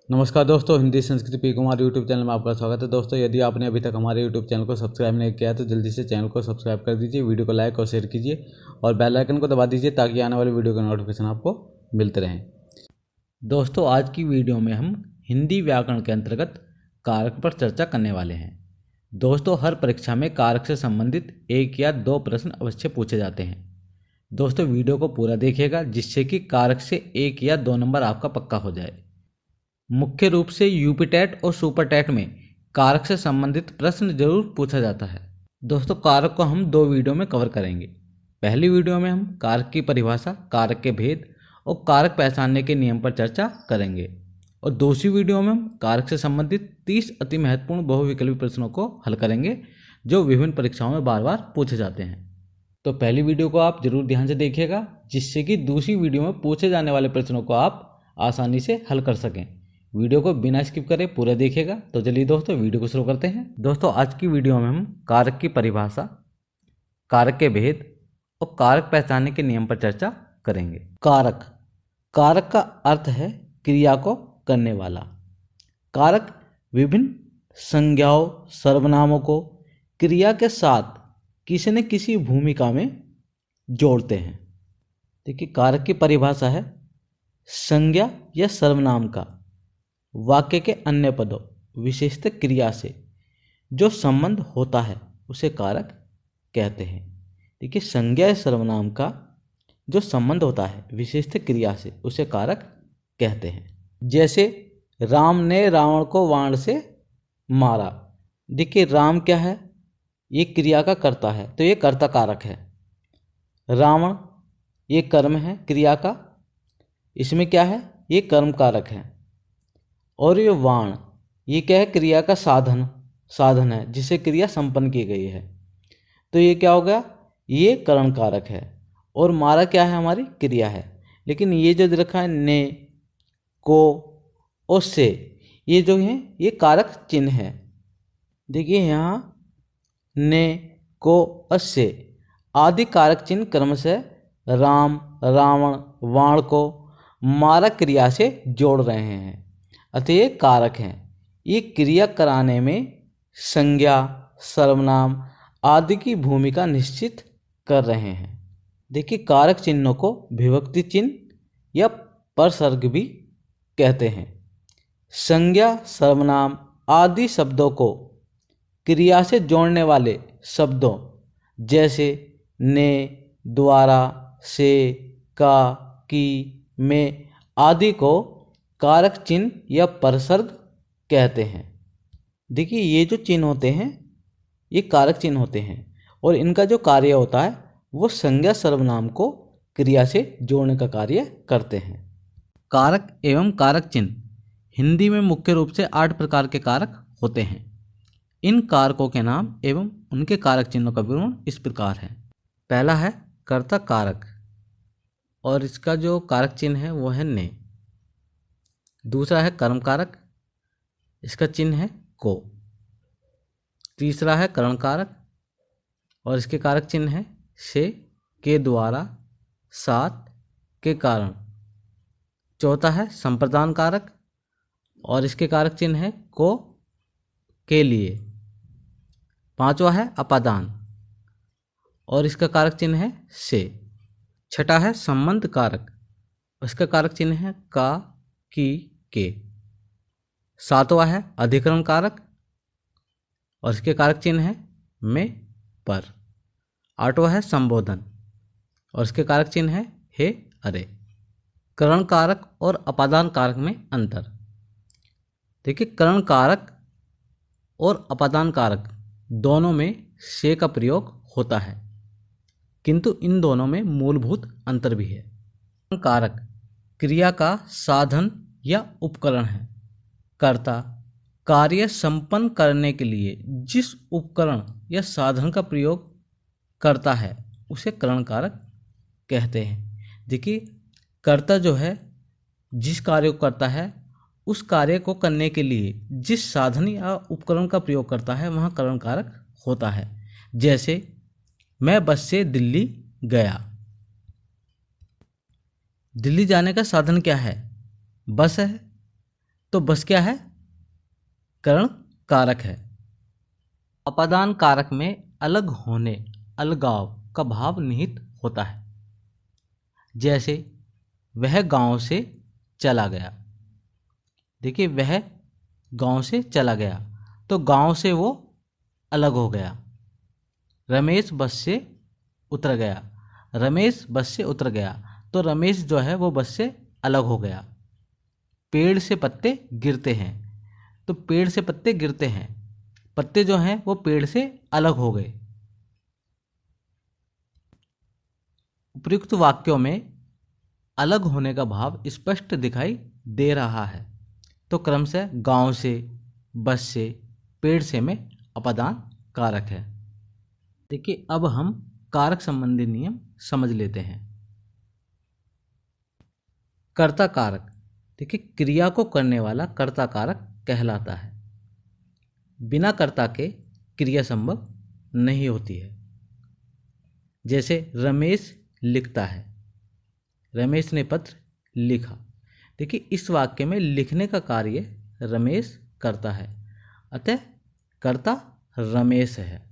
नमस्कार दोस्तों, हिंदी संस्कृति पी कुमार यूट्यूब चैनल में आपका स्वागत है। दोस्तों, यदि आपने अभी तक हमारे यूट्यूब चैनल को सब्सक्राइब नहीं किया है तो जल्दी से चैनल को सब्सक्राइब कर दीजिए, वीडियो को लाइक और शेयर कीजिए और बेल आइकन को दबा दीजिए ताकि आने वाली वीडियो का नोटिफिकेशन आपको मिलते रहें। दोस्तों, आज की वीडियो में हम हिंदी व्याकरण के अंतर्गत कारक पर चर्चा करने वाले हैं। दोस्तों, हर परीक्षा में कारक से संबंधित एक या दो प्रश्न अवश्य पूछे जाते हैं। दोस्तों, वीडियो को पूरा देखिएगा जिससे कि कारक से एक या दो नंबर आपका पक्का हो जाए। मुख्य रूप से यूपी टेट और सुपर टेट में कारक से संबंधित प्रश्न जरूर पूछा जाता है। दोस्तों, कारक को हम दो वीडियो में कवर करेंगे। पहली वीडियो में हम कारक की परिभाषा, कारक के भेद और कारक पहचानने के नियम पर चर्चा करेंगे और दूसरी वीडियो में हम कारक से संबंधित 30 अति महत्वपूर्ण बहुविकल्पी प्रश्नों को हल करेंगे जो विभिन्न परीक्षाओं में बार बार पूछे जाते हैं। तो पहली वीडियो को आप जरूर ध्यान से देखिएगा जिससे कि दूसरी वीडियो में पूछे जाने वाले प्रश्नों को आप आसानी से हल कर सकें। वीडियो को बिना स्किप करे पूरा देखिएगा। तो चलिए दोस्तों, वीडियो को शुरू करते हैं। दोस्तों, आज की वीडियो में हम कारक की परिभाषा, कारक के भेद और कारक पहचानने के नियम पर चर्चा करेंगे। कारक, कारक का अर्थ है क्रिया को करने वाला। कारक विभिन्न संज्ञाओं, सर्वनामों को क्रिया के साथ किसी न किसी भूमिका में जोड़ते हैं। देखिए, कारक की परिभाषा है संज्ञा या सर्वनाम का वाक्य के अन्य पदों, विशेषतः क्रिया से जो संबंध होता है उसे कारक कहते हैं। देखिए, संज्ञा या सर्वनाम का जो संबंध होता है विशेषतः क्रिया से उसे कारक कहते हैं। जैसे राम ने रावण को बाण से मारा। देखिए, राम क्या है? ये क्रिया का कर्ता है तो ये कर्ता कारक है। रावण ये कर्म है क्रिया का, इसमें क्या है? ये कर्म कारक है। और ये वाण ये क्या है? क्रिया का साधन है जिससे क्रिया संपन्न की गई है। तो ये क्या हो गया? ये करण कारक है। और मारा क्या है? हमारी क्रिया है। लेकिन ये जो रखा है ने, को और से, ये जो है ये कारक चिन्ह है। देखिए, यहाँ ने, को और से आदि कारक चिन्ह क्रमशः राम, रावण, वाण को मारा क्रिया से जोड़ रहे हैं, अतः ये कारक हैं। ये क्रिया कराने में संज्ञा, सर्वनाम आदि की भूमिका निश्चित कर रहे हैं। देखिए, कारक चिन्हों को विभक्ति चिन्ह या परसर्ग भी कहते हैं। संज्ञा, सर्वनाम आदि शब्दों को क्रिया से जोड़ने वाले शब्दों जैसे ने, द्वारा, से, का, की, में आदि को कारक चिन्ह या परसर्ग कहते हैं। देखिए, ये जो चिन्ह होते हैं ये कारक चिन्ह होते हैं और इनका जो कार्य होता है वो संज्ञा, सर्वनाम को क्रिया से जोड़ने का कार्य करते हैं। कारक एवं कारक चिन्ह हिंदी में मुख्य रूप से 8 प्रकार के कारक होते हैं। इन कारकों के नाम एवं उनके कारक चिन्हों का विवरण इस प्रकार है। पहला है कर्ता कारक और इसका जो कारक चिन्ह है वो है ने। दूसरा है कर्म कारक, इसका चिन्ह है को। तीसरा है करण कारक और इसके कारक चिन्ह है से, के द्वारा, साथ, के कारण। चौथा है संप्रदान कारक और इसके कारक चिन्ह है को, के लिए। पांचवा है अपादान और इसका कारक चिन्ह है से। छठा है संबंध कारक, इसका कारक चिन्ह है का, की, के। सातवां है अधिकरण कारक और इसके कारक चिन्ह है में, पर। आठवां है संबोधन और इसके कारक चिन्ह है हे, अरे। करण कारक और अपादान कारक में अंतर। देखिए, करण कारक और अपादान कारक दोनों में से का प्रयोग होता है किंतु इन दोनों में मूलभूत अंतर भी है। कारक क्रिया का साधन या उपकरण है। कर्ता कार्य संपन्न करने के लिए जिस उपकरण या साधन का प्रयोग करता है उसे करण कारक कहते हैं। देखिए, कर्ता जो है जिस कार्य को करता है उस कार्य को करने के लिए जिस साधन या उपकरण का प्रयोग करता है वहाँ करण कारक होता है। जैसे मैं बस से दिल्ली गया। दिल्ली जाने का साधन क्या है? बस है। तो बस क्या है, करण कारक है। अपादान कारक में अलग होने, अलगाव का भाव निहित होता है। जैसे वह गांव से चला गया। देखिए वह गांव से चला गया, तो गांव से वो अलग हो गया। रमेश बस से उतर गया। रमेश बस से उतर गया, तो रमेश जो है वो बस से अलग हो गया। पेड़ से पत्ते गिरते हैं, तो पेड़ से पत्ते गिरते हैं, पत्ते जो हैं वो पेड़ से अलग हो गए। उपयुक्त वाक्यों में अलग होने का भाव स्पष्ट दिखाई दे रहा है, तो क्रमशः गांव से, बस से, पेड़ से में अपादान कारक है। देखिए अब हम कारक संबंधी नियम समझ लेते हैं। कर्ता कारक, देखिए क्रिया को करने वाला कर्ता कारक कहलाता है। बिना कर्ता के क्रिया संभव नहीं होती है। जैसे रमेश लिखता है, रमेश ने पत्र लिखा। देखिए इस वाक्य में लिखने का कार्य रमेश करता है, अतः कर्ता रमेश है।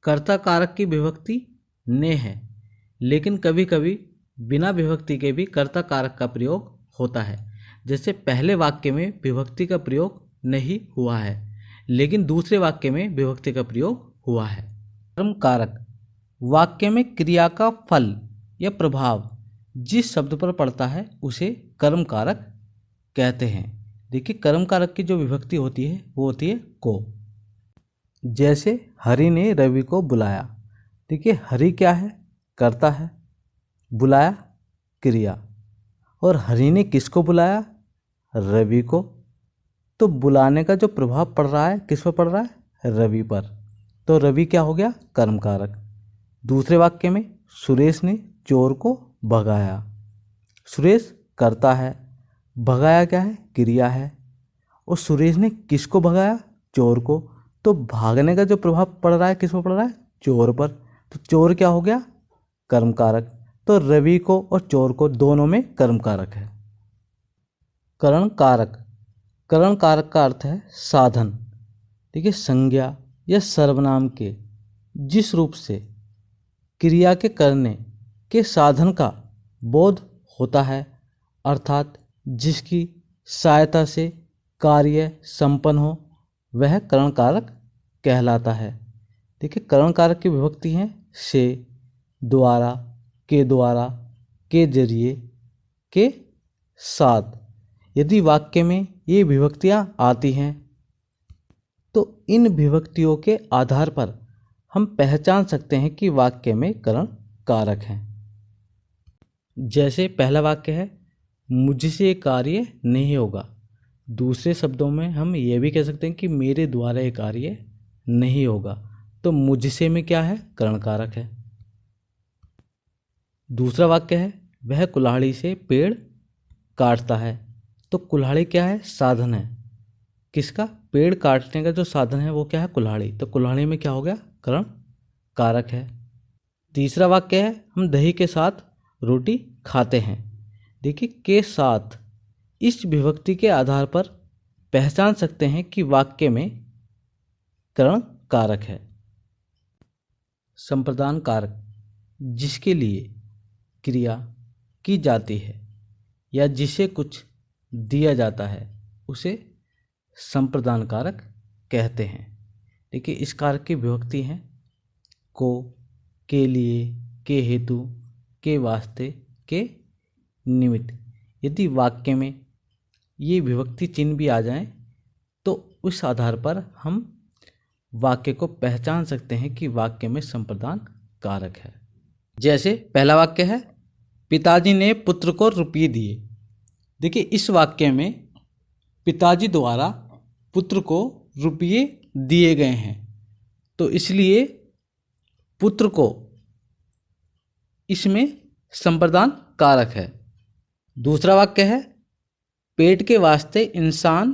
कर्ता कारक की विभक्ति ने है, लेकिन कभी कभी बिना विभक्ति के भी कर्ता कारक का प्रयोग होता है। जैसे पहले वाक्य में विभक्ति का प्रयोग नहीं हुआ है, लेकिन दूसरे वाक्य में विभक्ति का प्रयोग हुआ है। कर्म कारक, वाक्य में क्रिया का फल या प्रभाव जिस शब्द पर पड़ता है उसे कर्म कारक कहते हैं। देखिए कर्म कारक की जो विभक्ति होती है वो होती है को। जैसे हरि ने रवि को बुलाया। देखिए हरि क्या है, कर्ता है, बुलाया क्रिया, और हरि ने किसको बुलाया, रवि को। तो बुलाने का जो प्रभाव पड़ रहा है किस पर पड़ रहा है, रवि पर, तो रवि क्या हो गया, कर्म कारक। दूसरे वाक्य में सुरेश ने चोर को भगाया। सुरेश कर्ता है, भगाया क्या है, क्रिया है, और सुरेश ने किसको भगाया, चोर को। तो भागने का जो प्रभाव पड़ रहा है किस पर पड़ रहा है, चोर पर, तो चोर क्या हो गया, कर्म कारक। तो रवि को और चोर को दोनों में कर्म कारक है। करण कारक, करण कारक का अर्थ है साधन। देखिए संज्ञा या सर्वनाम के जिस रूप से क्रिया के करने के साधन का बोध होता है, अर्थात जिसकी सहायता से कार्य संपन्न हो, वह करण कारक कहलाता है। देखिए करण कारक की विभक्ति हैं से, द्वारा, के जरिए, के साथ। यदि वाक्य में ये विभक्तियाँ आती हैं तो इन विभक्तियों के आधार पर हम पहचान सकते हैं कि वाक्य में करण कारक हैं। जैसे पहला वाक्य है मुझसे कार्य नहीं होगा। दूसरे शब्दों में हम ये भी कह सकते हैं कि मेरे द्वारा ये कार्य नहीं होगा। तो मुझसे में क्या है, करण कारक है। दूसरा वाक्य है वह कुल्हाड़ी से पेड़ काटता है। तो कुल्हाड़ी क्या है, साधन है। किसका, पेड़ काटने का जो साधन है वो क्या है, कुल्हाड़ी। तो कुल्हाड़ी में क्या हो गया, करण कारक है। तीसरा वाक्य है हम दही के साथ रोटी खाते हैं। देखिए के साथ, इस विभक्ति के आधार पर पहचान सकते हैं कि वाक्य में करण कारक है। संप्रदान कारक, जिसके लिए क्रिया की जाती है या जिसे कुछ दिया जाता है उसे संप्रदान कारक कहते हैं। देखिए इस कारक की विभक्ति हैं को, के लिए, के हेतु, के वास्ते, के निमित्त। यदि वाक्य में ये विभक्ति चिन्ह भी आ जाएं तो उस आधार पर हम वाक्य को पहचान सकते हैं कि वाक्य में संप्रदान कारक है। जैसे पहला वाक्य है पिताजी ने पुत्र को रुपये दिए। देखिए इस वाक्य में पिताजी द्वारा पुत्र को रुपये दिए गए हैं, तो इसलिए पुत्र को इसमें संप्रदान कारक है। दूसरा वाक्य है पेट के वास्ते इंसान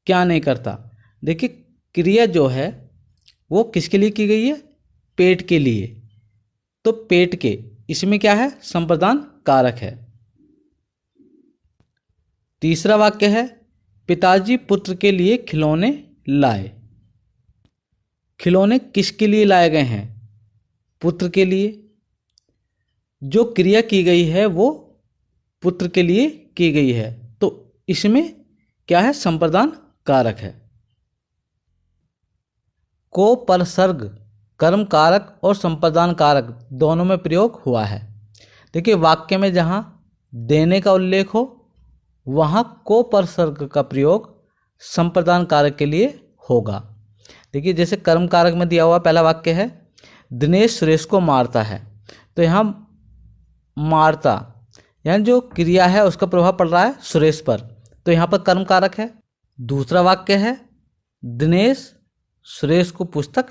क्या नहीं करता। देखिए क्रिया जो है वो किसके लिए की गई है, पेट के लिए। तो पेट के, इसमें क्या है, संप्रदान कारक है। तीसरा वाक्य है पिताजी पुत्र के लिए खिलौने लाए। खिलौने किसके लिए लाए गए हैं? पुत्र के लिए। जो क्रिया की गई है वो पुत्र के लिए की गई है, तो इसमें क्या है? संप्रदान कारक है। को परसर्ग कर्म कारक और संप्रदान कारक दोनों में प्रयोग हुआ है। देखिए, वाक्य में जहाँ देने का उल्लेख हो वहाँ को परसर्ग का प्रयोग संप्रदान कारक के लिए होगा। देखिए, जैसे कर्म कारक में दिया हुआ पहला वाक्य है, दिनेश सुरेश को मारता है, तो यहाँ मारता यानी जो क्रिया है उसका प्रभाव पड़ रहा है सुरेश पर, तो यहाँ पर कर्म कारक है। दूसरा वाक्य है, दिनेश सुरेश को पुस्तक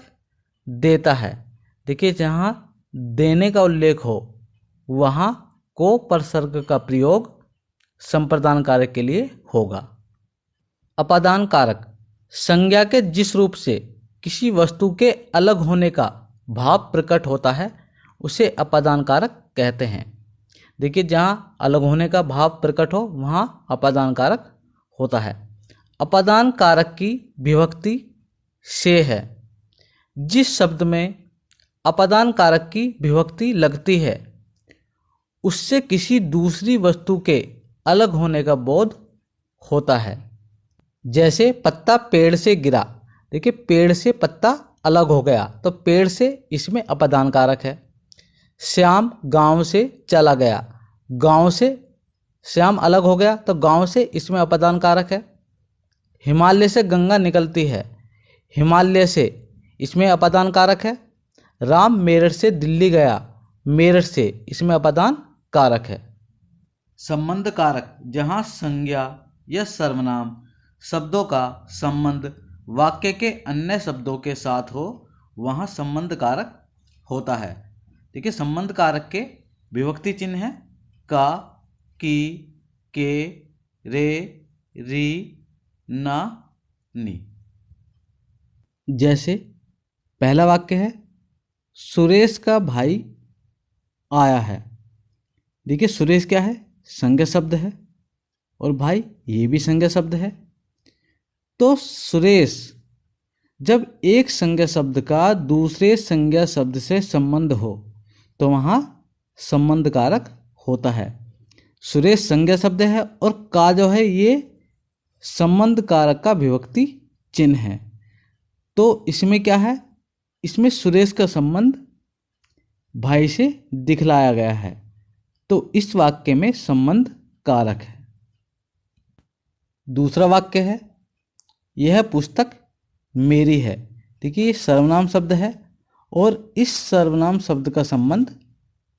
देता है। देखिए, जहाँ देने का उल्लेख हो वहाँ को परसर्ग का प्रयोग संप्रदान कारक के लिए होगा। अपादान कारक संज्ञा के जिस रूप से किसी वस्तु के अलग होने का भाव प्रकट होता है उसे अपादान कारक कहते हैं। देखिए, जहाँ अलग होने का भाव प्रकट हो वहाँ अपादान कारक होता है। अपादान कारक की विभक्ति से है। जिस शब्द में अपादान कारक की विभक्ति लगती है उससे किसी दूसरी वस्तु के अलग होने का बोध होता है। जैसे पत्ता पेड़ से गिरा, देखिए पेड़ से पत्ता अलग हो गया तो पेड़ से, इसमें अपादान कारक है। श्याम गांव से चला गया, गांव से श्याम अलग हो गया तो गांव से, इसमें अपादान कारक है। हिमालय से गंगा निकलती है, हिमालय से, इसमें अपादान कारक है। राम मेरठ से दिल्ली गया, मेरठ से, इसमें अपादान कारक है। संबंध कारक जहाँ संज्ञा या सर्वनाम शब्दों का संबंध वाक्य के अन्य शब्दों के साथ हो वहाँ संबंध कारक होता है। देखिए, संबंध कारक के विभक्ति चिन्ह है का, की, के, रे, री, ना, नी। जैसे पहला वाक्य है, सुरेश का भाई आया है। देखिए, सुरेश क्या है? संज्ञा शब्द है और भाई ये भी संज्ञा शब्द है। तो सुरेश, जब एक संज्ञा शब्द का दूसरे संज्ञा शब्द से संबंध हो तो वहाँ संबंध कारक होता है। सुरेश संज्ञा शब्द है और का जो है ये संबंध कारक का विभक्ति चिन्ह है। तो इसमें क्या है? इसमें सुरेश का संबंध भाई से दिखलाया गया है, तो इस वाक्य में संबंध कारक है। दूसरा वाक्य है, यह पुस्तक मेरी है। देखिए, ये सर्वनाम शब्द है और इस सर्वनाम शब्द का संबंध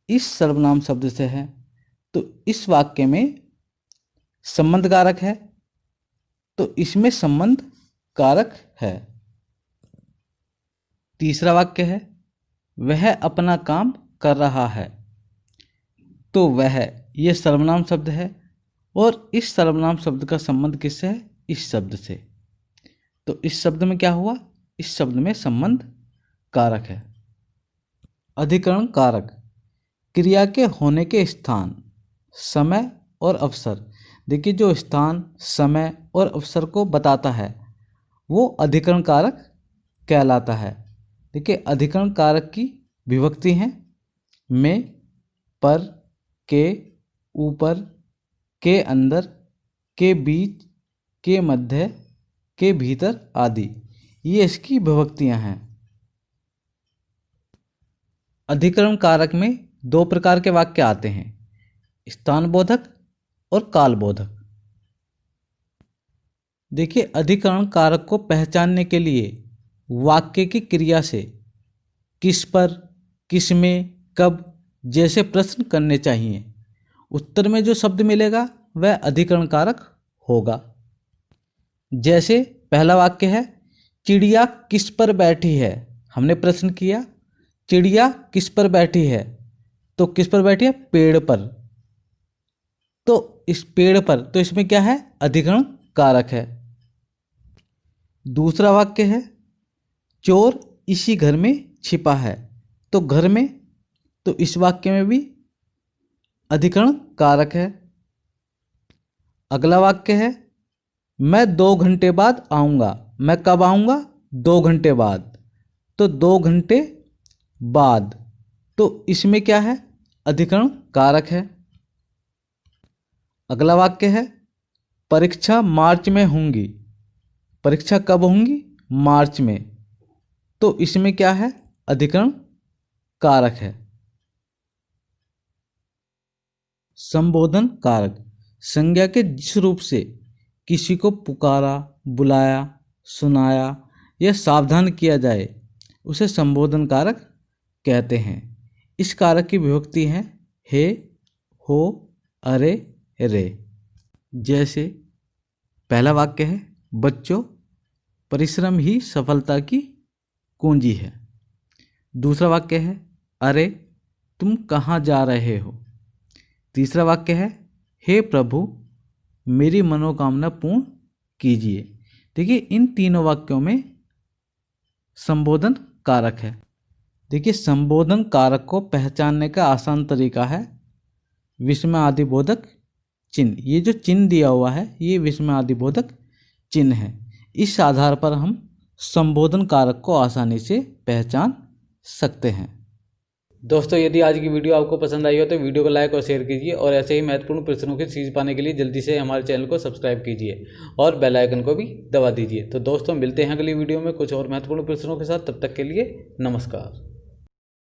इस सर्वनाम शब्द से है, तो इस वाक्य में संबंध कारक है, तो इसमें संबंध कारक है। तीसरा वाक्य है, वह अपना काम कर रहा है। तो वह, यह सर्वनाम शब्द है और इस सर्वनाम शब्द का संबंध किससे है? इस शब्द से। तो इस शब्द में क्या हुआ? इस शब्द में संबंध कारक है। अधिकरण कारक क्रिया के होने के स्थान, समय और अवसर। देखिए, जो स्थान, समय और अवसर को बताता है वो अधिकरण कारक कहलाता है। देखिए, अधिकरण कारक की विभक्ति हैं में, पर, के, ऊपर, के अंदर, के बीच, के मध्य, के भीतर आदि, ये इसकी विभक्तियां हैं। अधिकरण कारक में दो प्रकार के वाक्य आते हैं, स्थानबोधक और कालबोधक। देखिए, अधिकरण कारक को पहचानने के लिए वाक्य की क्रिया से किस पर, किस में, कब जैसे प्रश्न करने चाहिए। उत्तर में जो शब्द मिलेगा वह अधिकरण कारक होगा। जैसे पहला वाक्य है, चिड़िया किस पर बैठी है। हमने प्रश्न किया, चिड़िया किस पर बैठी है, तो किस पर बैठी है? पेड़ पर। तो इस पेड़ पर, तो इसमें क्या है? अधिकरण कारक है। दूसरा वाक्य है, चोर इसी घर में छिपा है। तो घर में, तो इस वाक्य में भी अधिकरण कारक है। अगला वाक्य है, मैं 2 घंटे बाद आऊँगा। मैं कब आऊँगा? 2 घंटे बाद। तो 2 घंटे बाद, तो इसमें क्या है? अधिकरण कारक है। अगला वाक्य है परीक्षा मार्च में होंगी। परीक्षा कब होंगी? मार्च में। तो इसमें क्या है? अधिकरण कारक है। संबोधन कारक, संज्ञा के जिस रूप से किसी को पुकारा, बुलाया, सुनाया या सावधान किया जाए उसे संबोधन कारक कहते हैं। इस कारक की विभक्ति है हे, हो, अरे, रे। जैसे पहला वाक्य है बच्चों परिश्रम ही सफलता की कुंजी है। दूसरा वाक्य है अरे तुम कहाँ जा रहे हो। तीसरा वाक्य है हे प्रभु मेरी मनोकामना पूर्ण कीजिए। देखिए इन तीनों वाक्यों में संबोधन कारक है। देखिए संबोधन कारक को पहचानने का आसान तरीका है विस्मयादिबोधक चिन्ह। ये जो चिन्ह दिया हुआ है ये विस्मयादिबोधक चिन्ह है। इस आधार पर हम संबोधन कारक को आसानी से पहचान सकते हैं। दोस्तों यदि आज की वीडियो आपको पसंद आई हो तो वीडियो को लाइक और शेयर कीजिए और ऐसे ही महत्वपूर्ण प्रश्नों की सीरीज पाने के लिए जल्दी से हमारे चैनल को सब्सक्राइब कीजिए और बेल आइकन को भी दबा दीजिए। तो दोस्तों मिलते हैं अगली वीडियो में कुछ और महत्वपूर्ण प्रश्नों के साथ। तब तक के लिए नमस्कार।